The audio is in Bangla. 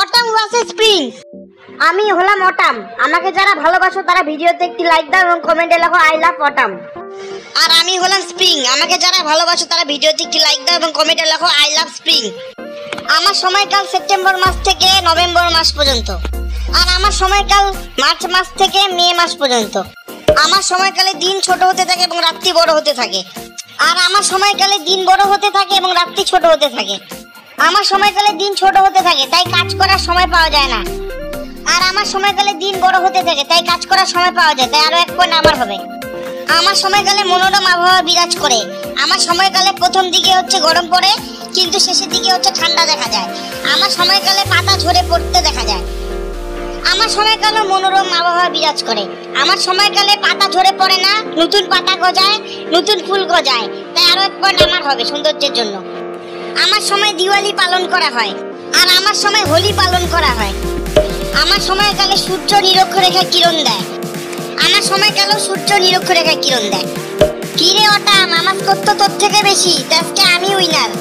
Autumn versus spring. আমি হলাম অটাম। আমাকে যারা ভালোবাসো তারা ভিডিওতে একটি লাইক দাও এবং কমেন্টে লেখো আই লাভ অটাম। আর আমি হলাম স্প্রিং। আমাকে যারা ভালোবাসো তারা ভিডিওতে একটি লাইক দাও এবং কমেন্টে লেখো আই লাভ স্প্রিং। আমার সময়কাল সেপ্টেম্বর মাস থেকে নভেম্বর মাস পর্যন্ত। আর আমার সময়কাল মার্চ মাস থেকে মে মাস পর্যন্ত। আমার সময়কালে দিন ছোট হতে থাকে এবং রাত্রি বড় হতে থাকে। আর আমার সময়কালে দিন বড় হতে থাকে এবং রাত্রি ছোট হতে থাকে। আমার সময়কালে দিন ছোট হতে থাকে তাই কাজ করার সময় পাওয়া যায় না। আর আমার সময়কালে দিন বড় হতে থাকে তাই কাজ করার সময় পাওয়া যায়, তাই আরো 1 পয়েন্ট আমার হবে। আমার সময়কালে মনোরম আবহাওয়া বিরাজ করে। আমার সময়কালে প্রথম দিকে হচ্ছে গরম পড়ে, কিন্তু শেষের দিকে হচ্ছে ঠান্ডা দেখা যায়। আমার সময়কালে পাতা ঝরে পড়তে দেখা যায়। আমার সময়কালে মনোরম আবহাওয়া বিরাজ করে। আমার সময়কালে পাতা ঝরে পড়ে না, নতুন পাতা গজায়, নতুন ফুল গজায়, তাই আরো 1 পয়েন্ট আমার হবে সৌন্দর্যের জন্য। আমার সময় দিওয়ালি পালন করা হয়। আর আমার সময় হোলি পালন করা হয়। আমার সময়কালে সূর্য নিরক্ষরেখায় কিরণ দেয়। আমার সময়কালেও সূর্য নিরক্ষরেখায় কিরণ দেয়। কিরে অটাম, আমার স্কোর তো তোর থেকে বেশি, আজকে আমি উইনার।